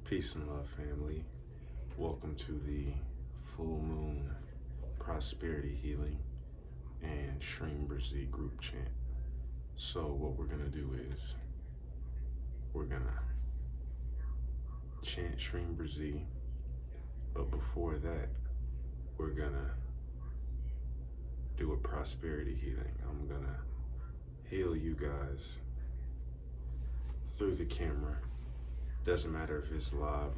Peace and love, family. Welcome to the full moon prosperity healing and Shreem Brzee group chant. So what we're gonna do is we're gonna chant Shreem Brzee, but before that, we're gonna do a prosperity healing. I'm gonna heal you guys through the camera. Doesn't matter if it's live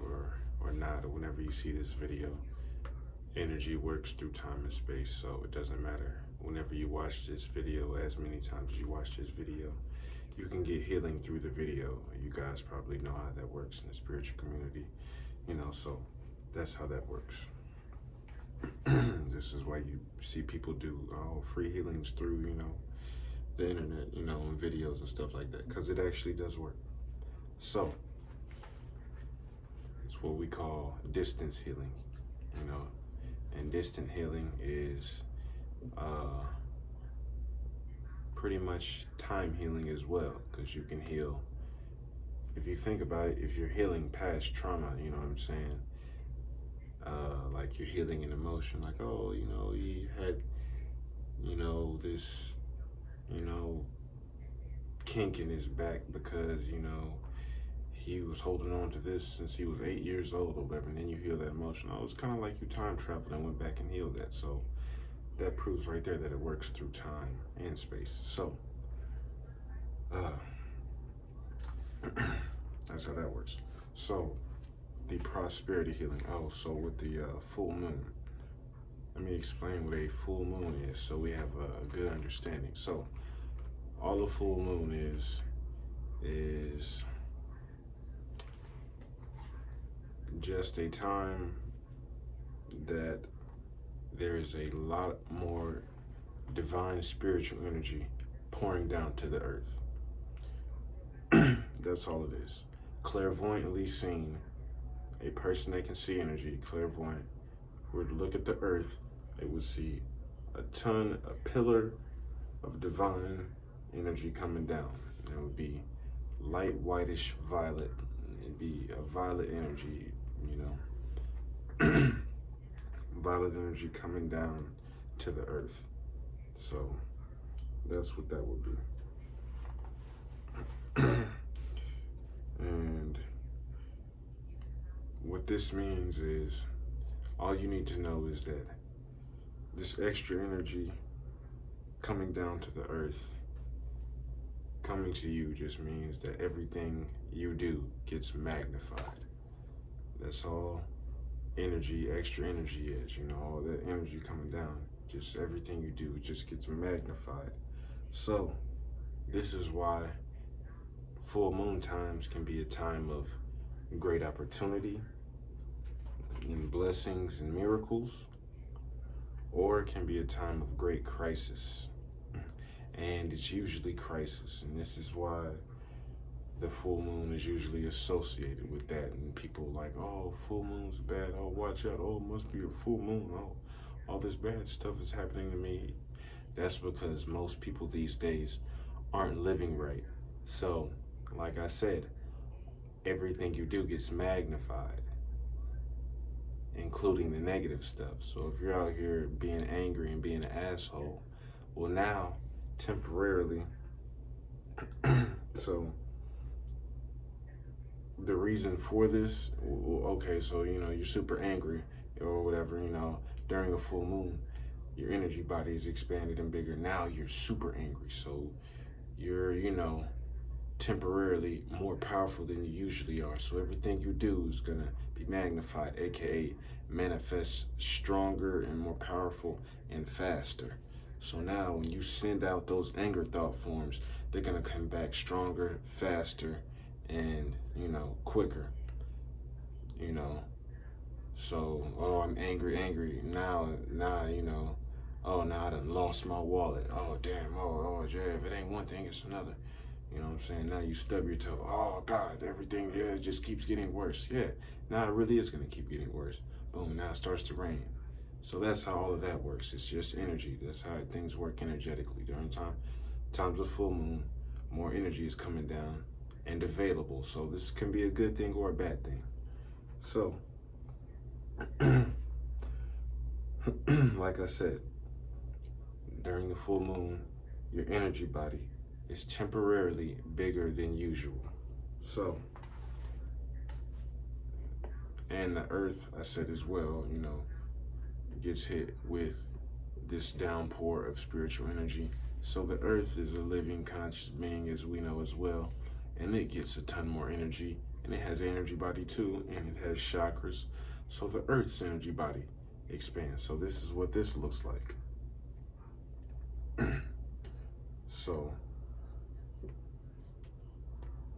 or not, or whenever you see this video. Energy works through time and space, so it doesn't matter. Whenever you watch this video, as many times as you watch this video, you can get healing through the video. You guys probably know how that works in the spiritual community, so that's how that works. This is why you see people do free healings through, the internet, and videos and stuff like that, because it actually does work. So, it's what we call distance healing, and distant healing is pretty much time healing as well, because you can heal. If you think about it, if you're healing past trauma, you know what I'm saying? Like you're healing an emotion, like, he had, this, kink in his back because, he was holding on to this since he was 8 years old or whatever, and then you heal that emotion. It's kind of like you time traveled and went back and healed that. So that proves right there that it works through time and space. So that's how that works. So the prosperity healing. So with the full moon, let me explain what a full moon is so we have a good understanding. So all a full moon is just a time that there is a lot more divine spiritual energy pouring down to the earth. That's all it is. Clairvoyantly seen, a person that can see energy, clairvoyant, were to look at the earth, they would see a pillar of divine energy coming down. And it would be light whitish violet. It'd be a violet energy, violet energy coming down to the earth. So that's what that would be. And what this means is, all you need to know is that this extra energy coming down to the earth, coming to you, just means that everything you do gets magnified. That's all energy, extra energy is, all that energy coming down, just everything you do, it just gets magnified. So this is why full moon times can be a time of great opportunity and blessings and miracles, or it can be a time of great crisis. And it's usually crisis, and this is why the full moon is usually associated with that. And people like, full moon's bad, watch out, it must be a full moon, all this bad stuff is happening to me. That's because most people these days aren't living right. So, like I said, everything you do gets magnified, including the negative stuff. So if you're out here being angry and being an asshole, well, now, temporarily, so the reason for this, okay, so, you're super angry or whatever, during a full moon, your energy body is expanded and bigger. Now you're super angry. So you're, temporarily more powerful than you usually are. So everything you do is gonna be magnified, AKA manifest stronger and more powerful and faster. So now when you send out those anger thought forms, they're gonna come back stronger, faster, and, quicker, So, I'm angry. Now, now I done lost my wallet. Oh, damn, yeah, if it ain't one thing, it's another. You know what I'm saying? Now you stub your toe. Oh, God, everything, it just keeps getting worse. Yeah, now it really is gonna keep getting worse. Boom, now it starts to rain. So that's how all of that works. It's just energy. That's how things work energetically. During times of full moon, more energy is coming down and available. So this can be a good thing or a bad thing. So, like I said, during the full moon, your energy body is temporarily bigger than usual. So, and the earth, I said as well, gets hit with this downpour of spiritual energy. So the earth is a living conscious being, as we know as well, and it gets a ton more energy, and it has an energy body too, and it has chakras. So the earth's energy body expands. So this is what this looks like. So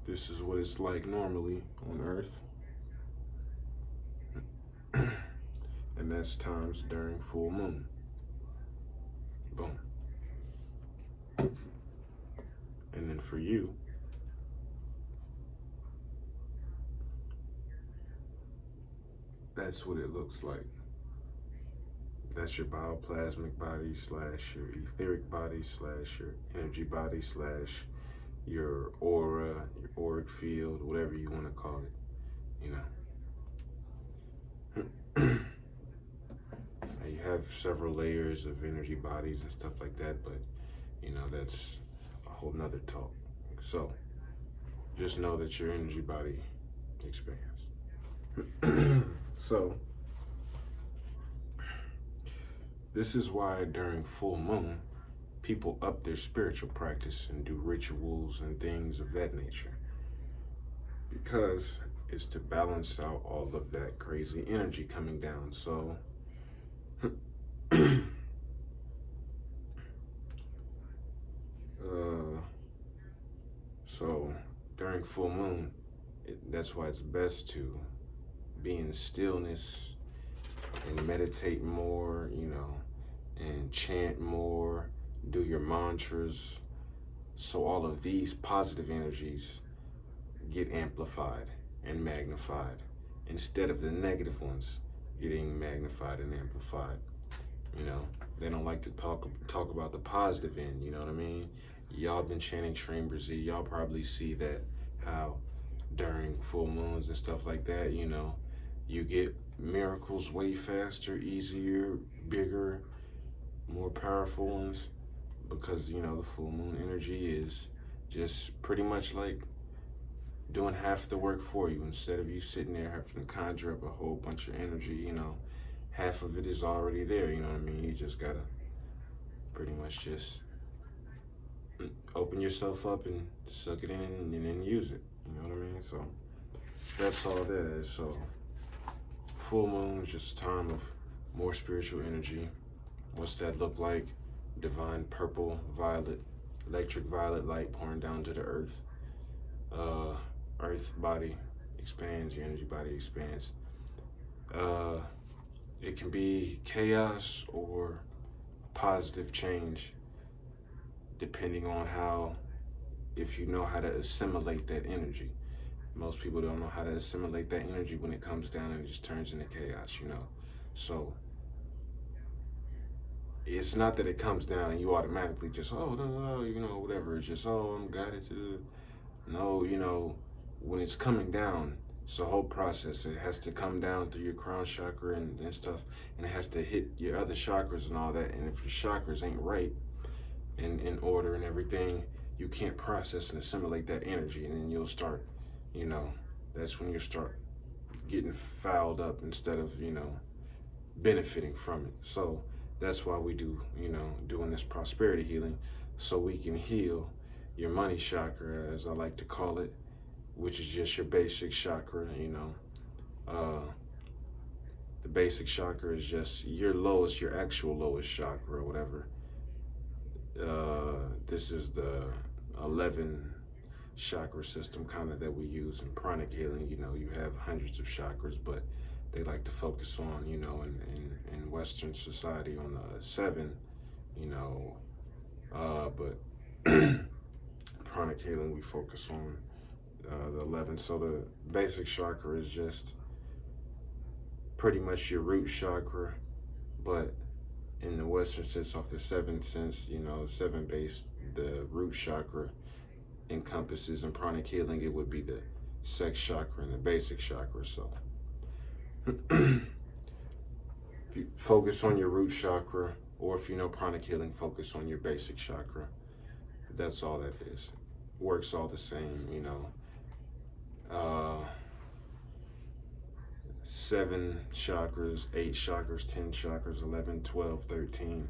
this is what it's like normally on earth. And that's times during full moon. Boom. And then for you, that's what it looks like. That's your bioplasmic body / your etheric body / your energy body / your aura, your auric field, whatever you want to call it, You have several layers of energy bodies and stuff like that, but that's a whole nother talk. So just know that your energy body expands. So this is why during full moon, people up their spiritual practice and do rituals and things of that nature, because it's to balance out all of that crazy energy coming down. So so during full moon, that's why it's best to be in stillness and meditate more, and chant more, do your mantras, so all of these positive energies get amplified and magnified instead of the negative ones getting magnified and amplified. They don't like to talk about the positive end, you know what I mean? Y'all been chanting Shreem Brzee, y'all probably see that, how during full moons and stuff like that, you get miracles way faster, easier, bigger, more powerful ones, because the full moon energy is just pretty much like doing half the work for you. Instead of you sitting there having to conjure up a whole bunch of energy, half of it is already there, you know what I mean? You just gotta pretty much just open yourself up and suck it in and then use it, you know what I mean? So that's all that is. So full moon is just a time of more spiritual energy. What's that look like? Divine purple, violet, electric violet light pouring down to the earth. Earth body expands, your energy body expands. It can be chaos or positive change, depending on if you know how to assimilate that energy. Most people don't know how to assimilate that energy when it comes down and it just turns into chaos, So it's not that it comes down and you automatically just, oh, no, whatever. It's just, oh, I'm guided to. No, when it's coming down, it's a whole process. It has to come down through your crown chakra and stuff, and it has to hit your other chakras and all that. And if your chakras ain't right and in order and everything, you can't process and assimilate that energy, and then you'll start, that's when you start getting fouled up instead of, benefiting from it. So that's why we do, doing this prosperity healing, so we can heal your money chakra, as I like to call it, which is just your basic chakra, The basic chakra is just your actual lowest chakra or whatever. This is the 11 chakra system kind of that we use in pranic healing. You have hundreds of chakras, but they like to focus on, in Western society on the 7, but pranic healing, we focus on the 11. So the basic chakra is just pretty much your root chakra, but in the Western sense, off the 7 sense, 7 base, the root chakra encompasses. In pranic healing, it would be the sex chakra and the basic chakra. So if you focus on your root chakra, or if you know pranic healing, focus on your basic chakra. That's all that is. Works all the same, 7 chakras, 8 chakras, 10 chakras, 11, 12, 13.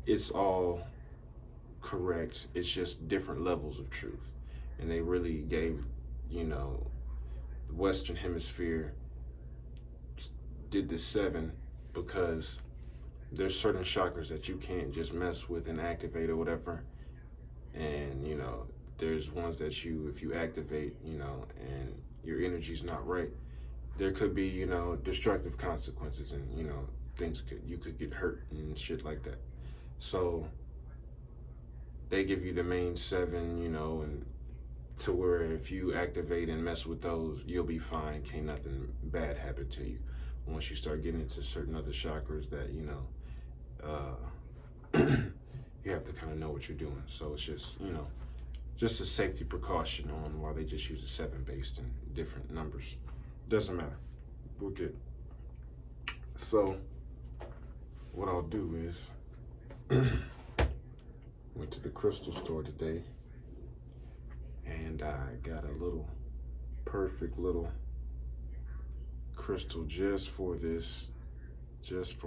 It's all correct. It's just different levels of truth. And they really gave, the Western Hemisphere did the 7 because there's certain chakras that you can't just mess with and activate or whatever. And, there's ones that if you activate, and your energy's not right, there could be, destructive consequences and, you could get hurt and shit like that. So they give you the main 7, and to where if you activate and mess with those, you'll be fine. Can't nothing bad happen to you. Once you start getting into certain other chakras that, you have to kind of know what you're doing. So it's just, just a safety precaution on why they just use a 7 based in different numbers. Doesn't matter. We're good. So what I'll do is went to the crystal store today and I got a perfect little crystal just for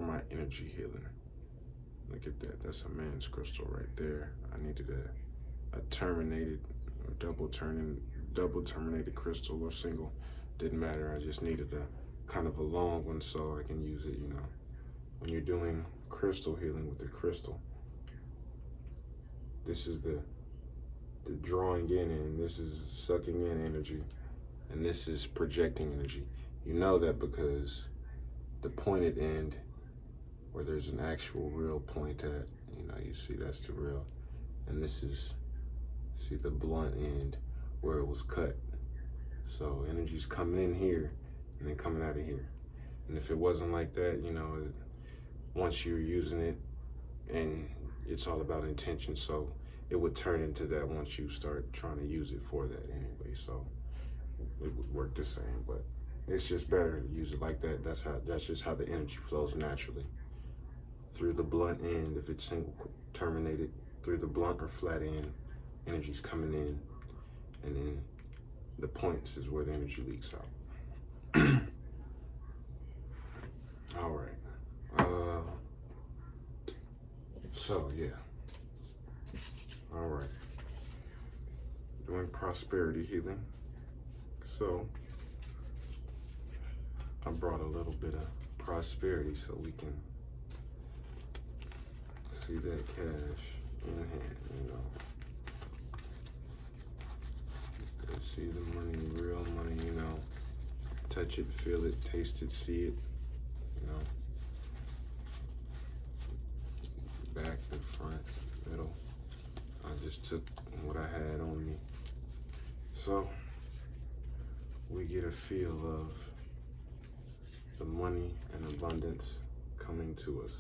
my energy healing. Look at that. That's a man's crystal right there. I needed a terminated or double terminated crystal or single. Didn't matter. I just needed a kind of a long one so I can use it, when you're doing crystal healing with the crystal. This is the drawing in, and this is sucking in energy, and this is projecting energy. You know that because the pointed end, where there's an actual real point at, you see that's the real, and this is, see the blunt end where it was cut. So energy's coming in here and then coming out of here. And if it wasn't like that, once you're using it, and it's all about intention, so it would turn into that once you start trying to use it for that anyway. So it would work the same, but it's just better to use it like that. That's just how the energy flows naturally. Through the blunt end, if it's single terminated, through the blunt or flat end, energy's coming in, and then the points is where the energy leaks out. All right. So yeah. All right. Doing prosperity healing. So I brought a little bit of prosperity so we can see that cash in hand, See the money, real money, touch it, feel it, taste it, see it, back, the front, middle. I just took what I had on me. So we get a feel of the money and abundance coming to us.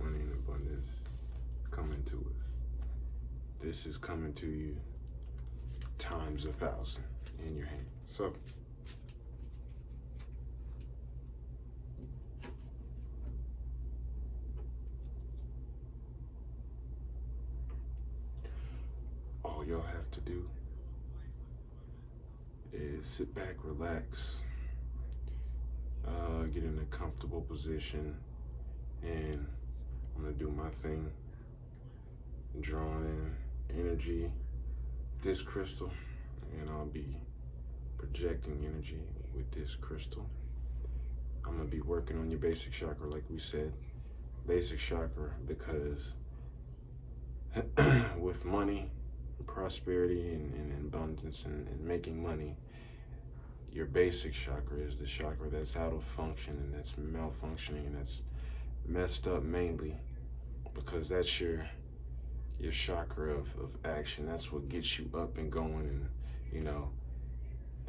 Money and abundance coming to us. This is coming to you times 1,000 in your hand. So all y'all have to do is sit back, relax, get in a comfortable position, and I'm gonna do my thing, drawing in energy, this crystal, and I'll be projecting energy with this crystal. I'm gonna be working on your basic chakra, like we said. Basic chakra, because with money, and prosperity, and abundance, and making money, your basic chakra is the chakra that's out of function and that's malfunctioning and that's messed up mainly, because that's your chakra of action. That's what gets you up and going, and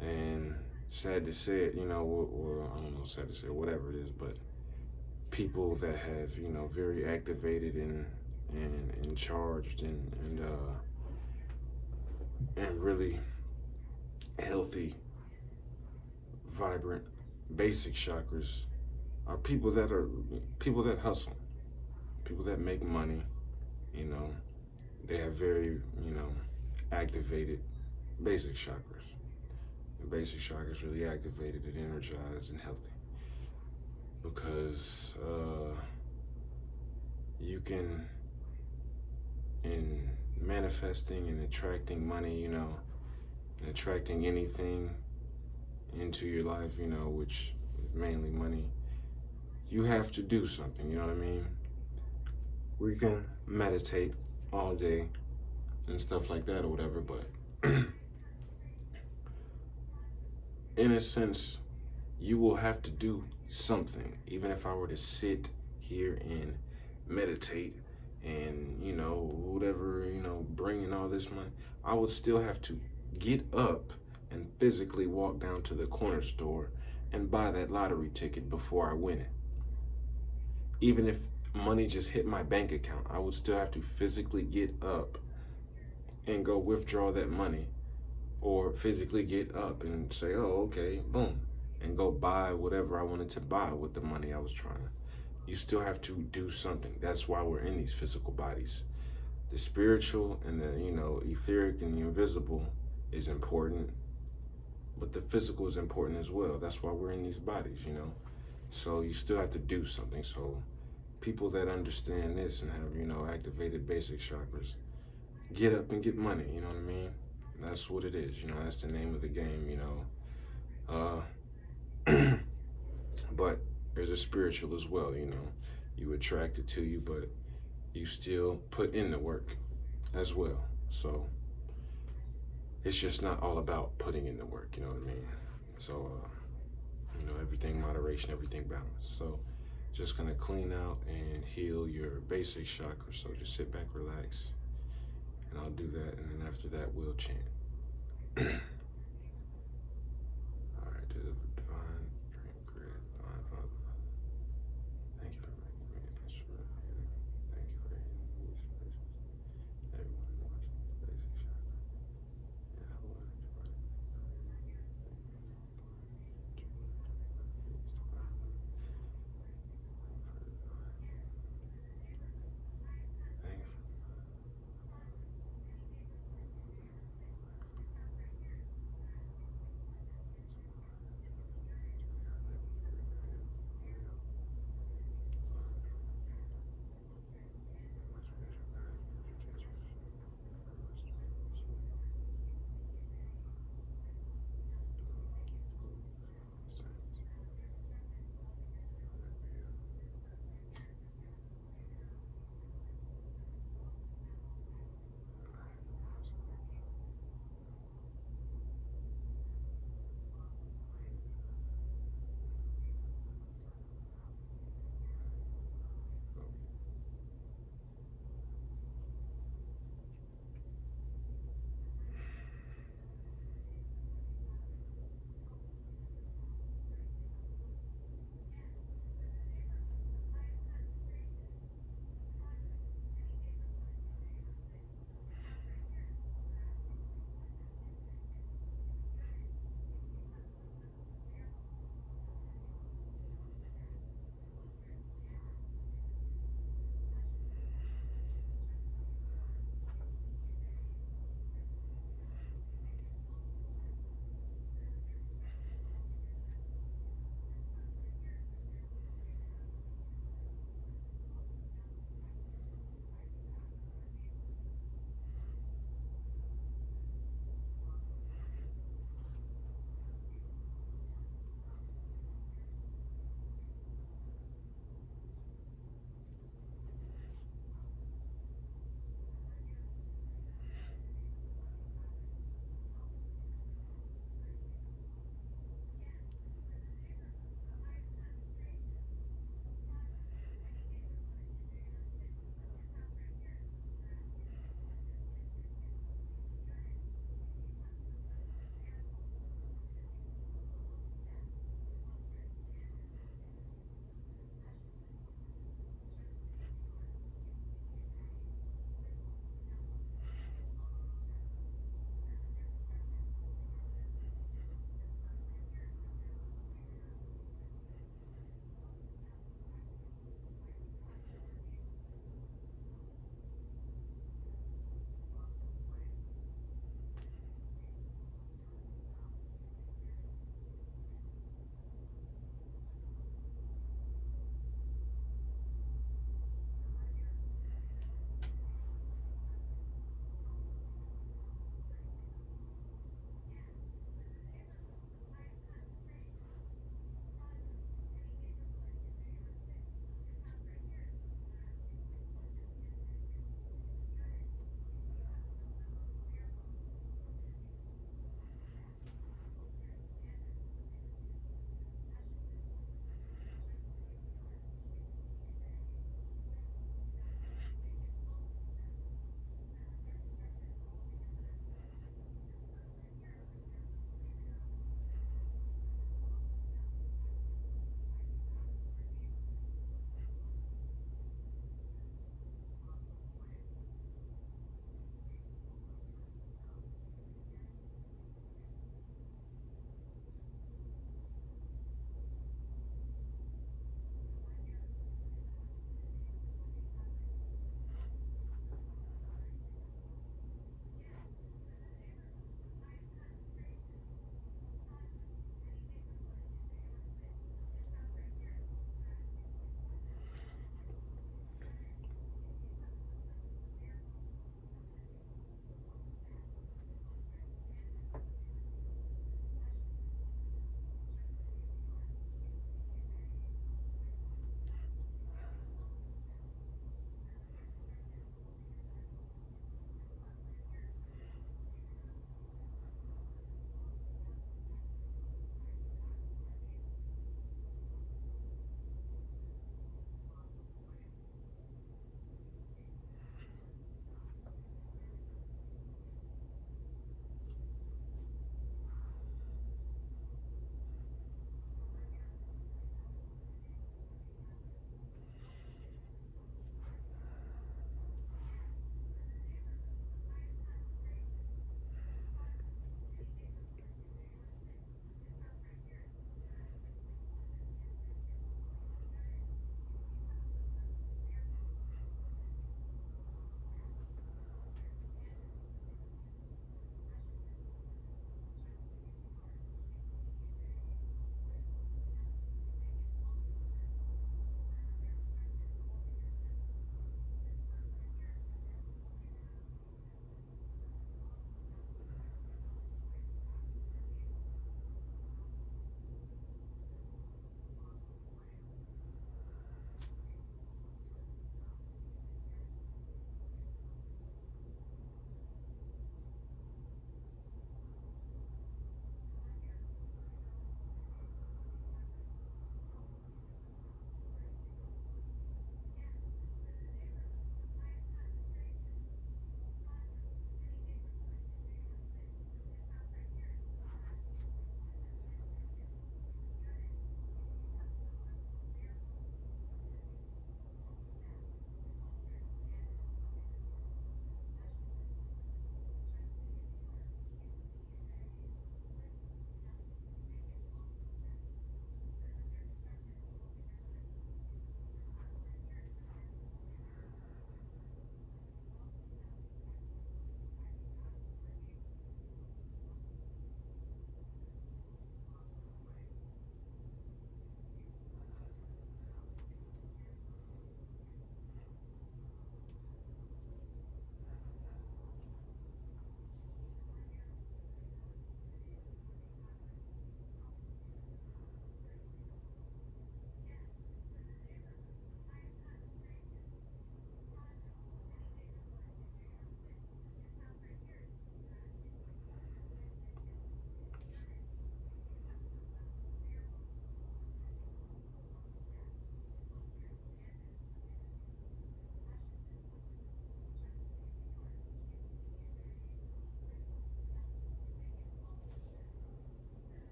and sad to say it, or I don't know, sad to say it, whatever it is, but people that have, very activated and charged and really healthy basic chakras are people that hustle, people that make money. You know, they have very, activated basic chakras. The basic chakras really activated and energized and healthy because you can, in manifesting and attracting money, and attracting anything into your life, which is mainly money, you have to do something, you know what I mean? We can meditate all day and stuff like that or whatever, but in a sense, you will have to do something. Even if I were to sit here and meditate and, whatever, bring in all this money, I would still have to get up and physically walk down to the corner store and buy that lottery ticket before I win it. Even if money just hit my bank account, I would still have to physically get up and go withdraw that money, or physically get up and say, oh, okay, boom, and go buy whatever I wanted to buy with the money I was trying to. You still have to do something. That's why we're in these physical bodies. The spiritual and the, etheric and the invisible is important, but the physical is important as well. That's why we're in these bodies, So you still have to do something. So people that understand this and have, activated basic chakras, get up and get money, you know what I mean? That's what it is, that's the name of the game, But there's a spiritual as well, you attract it to you, but you still put in the work as well. So it's just not all about putting in the work, you know what I mean? So, everything moderation, everything balance. So just gonna clean out and heal your basic chakra. So just sit back, relax, and I'll do that, and then after that we'll chant. All right, to the divine, great, divine Father, thank you for making me an instrument of healing. Thank you for healing these spaces. Everyone watching this basic chakra. Yeah, hold on. Thank you.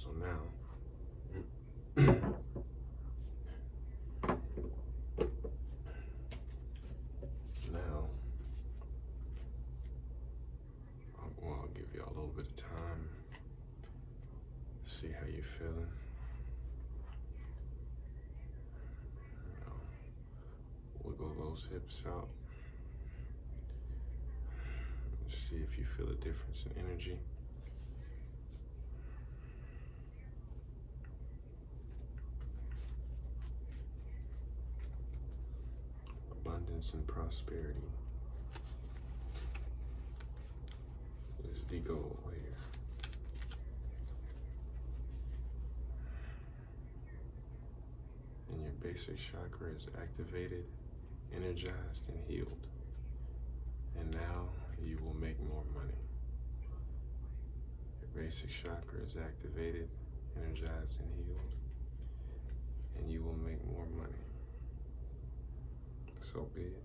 So now, I'll give you a little bit of time to see how you're feeling. Wiggle those hips out. See if you feel a difference in energy. Abundance and prosperity is the goal here. And your basic chakra is activated, energized, and healed. And now you will make more money. Your basic chakra is activated, energized, and healed. And you will make more money. So be it.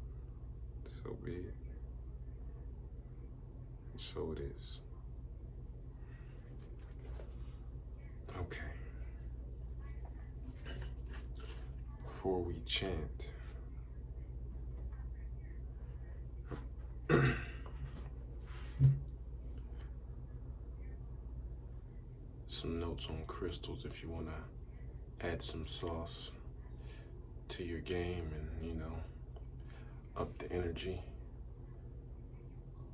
So be it. So it is. Okay. Before we chant, some notes on crystals if you want to add some sauce to your game and, up the energy.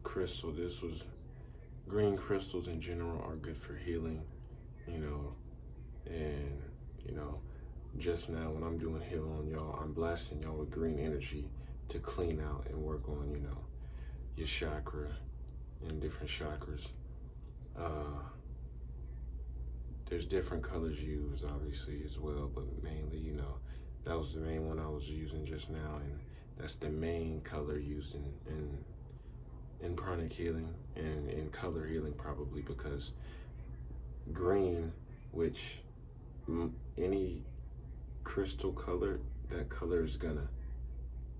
Green crystals in general are good for healing, and, just now when I'm doing healing on y'all, I'm blasting y'all with green energy to clean out and work on, your chakra and different chakras. There's different colors used, obviously, as well, but mainly, that was the main one I was using just now, and that's the main color used in pranic healing and in color healing, probably, because green, which any crystal color, that color is gonna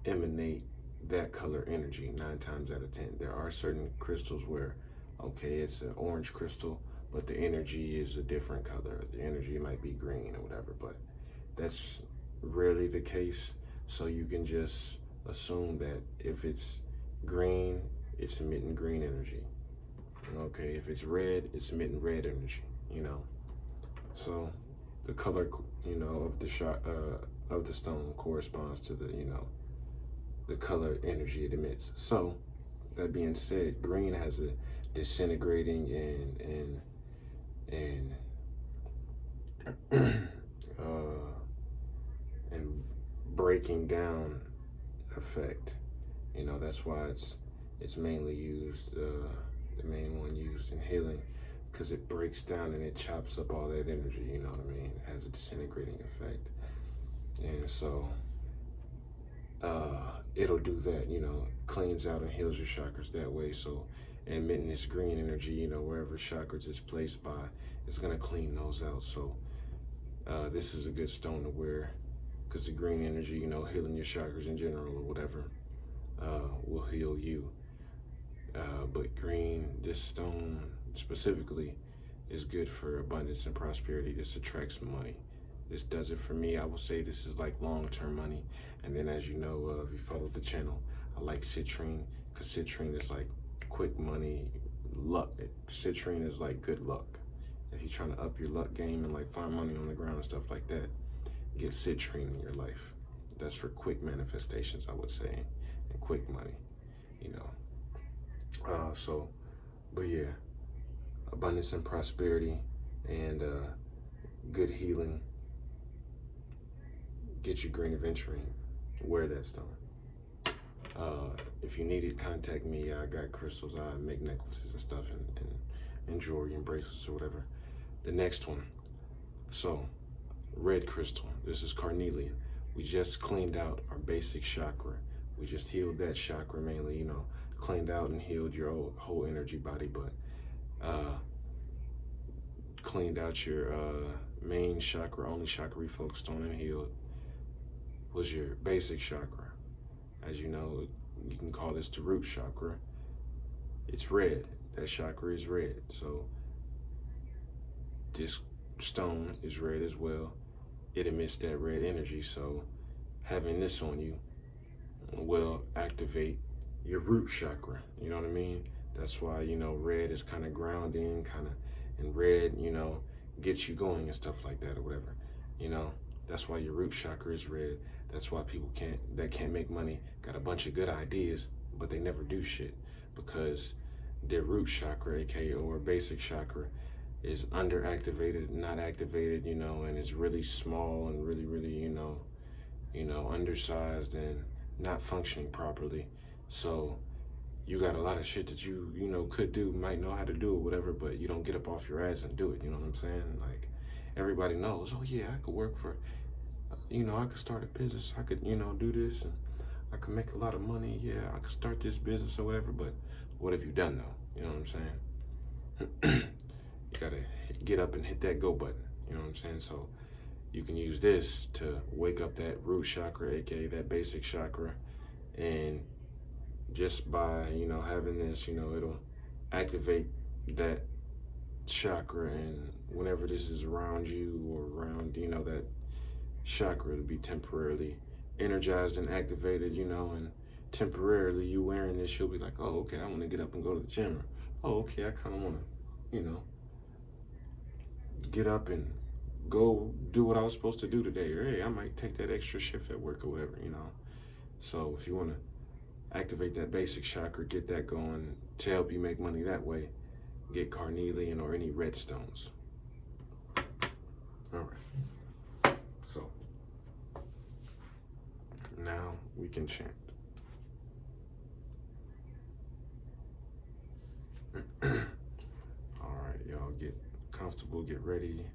emanate that color energy 9 times out of 10. There are certain crystals where, okay, it's an orange crystal, but the energy is a different color. The energy might be green or whatever, but that's rarely the case. So you can just assume that if it's green, it's emitting green energy. Okay, if it's red, it's emitting red energy, So the color, of the stone corresponds to the color energy it emits. So that being said, green has a disintegrating and breaking down effect. That's why it's mainly used, the main one used in healing, because it breaks down and it chops up all that energy, you know what I mean? It has a disintegrating effect. And so it'll do that, cleans out and heals your chakras that way. So emitting this green energy, wherever chakras is placed by, it's gonna clean those out. So this is a good stone to wear, because the green energy, healing your chakras in general or whatever, will heal you. But green, this stone specifically, is good for abundance and prosperity. This attracts money. This does it for me. I will say this is like long-term money. And then, as you know, if you follow the channel, I like citrine, because citrine is like quick money, luck. Citrine is like good luck. If you're trying to up your luck game and like find money on the ground and stuff like that, get citrine in your life. That's for quick manifestations, I would say, and quick money, but yeah, abundance and prosperity and good healing. Get your green aventurine, wear that stone. If you need it, contact me. I got crystals. I make necklaces and stuff and jewelry and bracelets or whatever. The next one, so red crystal. This is carnelian. We just cleaned out our basic chakra. We just healed that chakra mainly, cleaned out and healed your whole energy body, but cleaned out your main chakra, only chakra we focused on and healed was your basic chakra. As you know, you can call this the root chakra. It's red. That chakra is red. So this stone is red as well. It emits that red energy. So having this on you will activate your root chakra. You know what I mean? That's why, red is kind of grounding, and red, gets you going and stuff like that or whatever. That's why your root chakra is red. That's why people that can't make money got a bunch of good ideas, but they never do shit because their root chakra, aka or basic chakra, is underactivated, not activated, and it's really small and really, really, undersized and not functioning properly. So you got a lot of shit that you could do, might know how to do or whatever, but you don't get up off your ass and do it. You know what I'm saying? Like everybody knows, oh yeah, I could work for, I could start a business. I could, do this and I could make a lot of money. Yeah, I could start this business or whatever, but what have you done though? You know what I'm saying? You gotta get up and hit that go button. You know what I'm saying? So you can use this to wake up that root chakra, aka that basic chakra, and just by having this, it'll activate that chakra, and whenever this is around you or around that chakra, it'll be temporarily energized and activated, and temporarily you wearing this, you'll be like, oh, okay, I want to get up and go to the gym, or oh, okay, I kind of want to get up and go do what I was supposed to do today, or hey, I might take that extra shift at work or whatever. So if you want to activate that basic chakra, get that going to help you make money that way, get carnelian or any red stones. All right, so now we can chant. All right, y'all, get comfortable, get ready.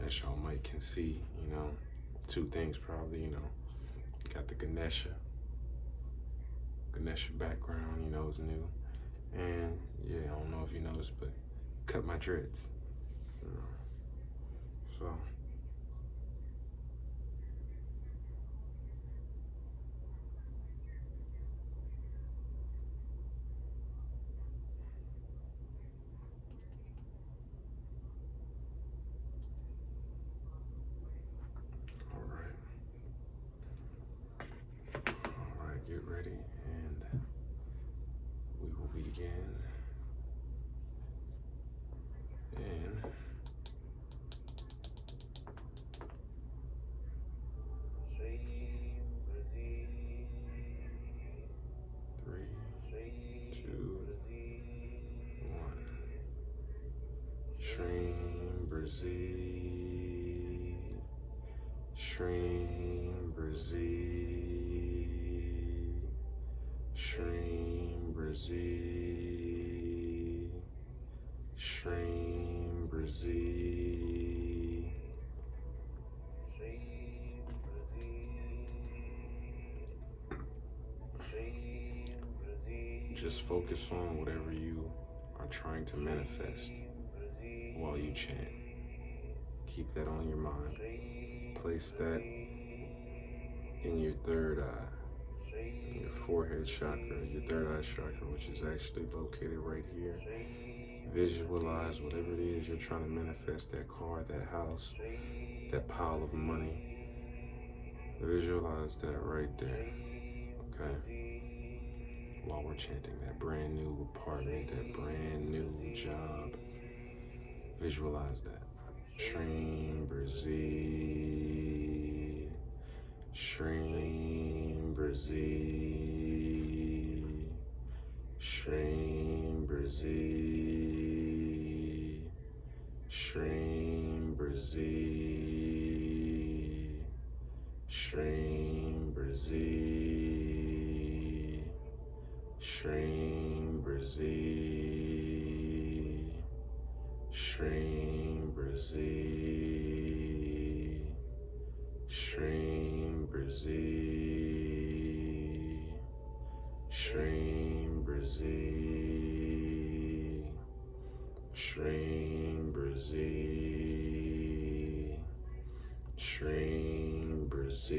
As y'all might can see, two things probably, got the Ganesha background, is new. And yeah, I don't know if you noticed, but cut my dreads. So get ready, and we will begin in 3, 2, 1. Shreem Brzee, Shreem Brzee, Shreem Brzee, Shreem Brzee, just focus on whatever you are trying to manifest while you chant. Keep that on your mind. Place that in your third eye, in your forehead chakra, your third eye chakra, which is actually located right here. Visualize whatever it is you're trying to manifest, that car, that house, that pile of money. Visualize that right there, okay? While we're chanting, that brand new apartment, that brand new job. Visualize that. Shreem Brzee, Shreem Brzee, Shreem Brzee, Shreem Brzee, Shreem Brzee, Shreem Brzee, Shreem Brzee, Shreem Brzee, Shreem Brzee, Shreem Brzee, Shreem Brzee,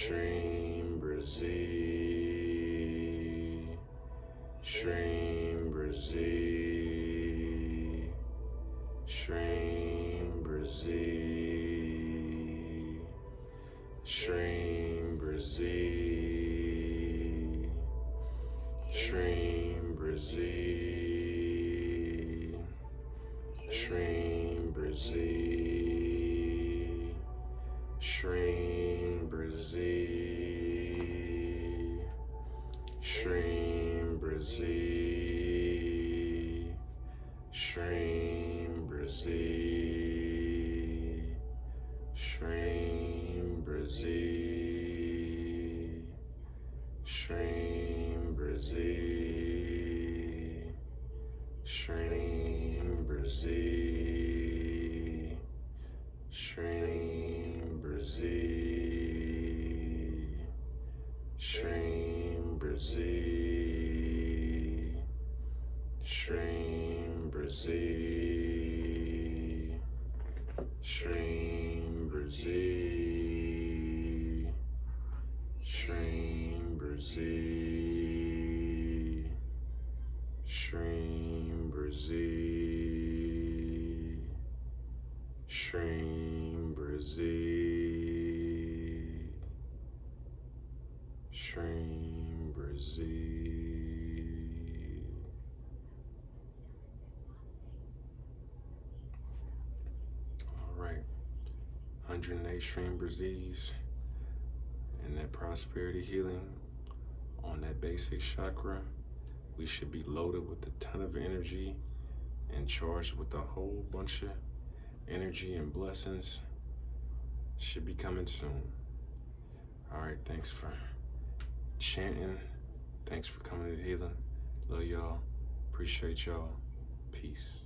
Shreem Brzee, Shreem Brzee, Shreem Brzee, Shreem Brzee, Shreem Brzee, Shreem Brzee, Shreem Brzee, Shreem Brzee, Shreem Brzee, Shreem Brzee, Shreem Brzee, Shreem Brzee, Shreem Brzee, Shreem Brzee, Shreem Brzee, Shreem Brzee, Shreem Brzee, Shreem Brzee, Shreem Brzee, Shreem Brzee. All right, 108 Shreem Brzees and that prosperity healing on that basic chakra. We should be loaded with a ton of energy and charged with a whole bunch of energy and blessings. Should be coming soon. All right, thanks for chanting. Thanks for coming to the healing. Love y'all. Appreciate y'all. Peace.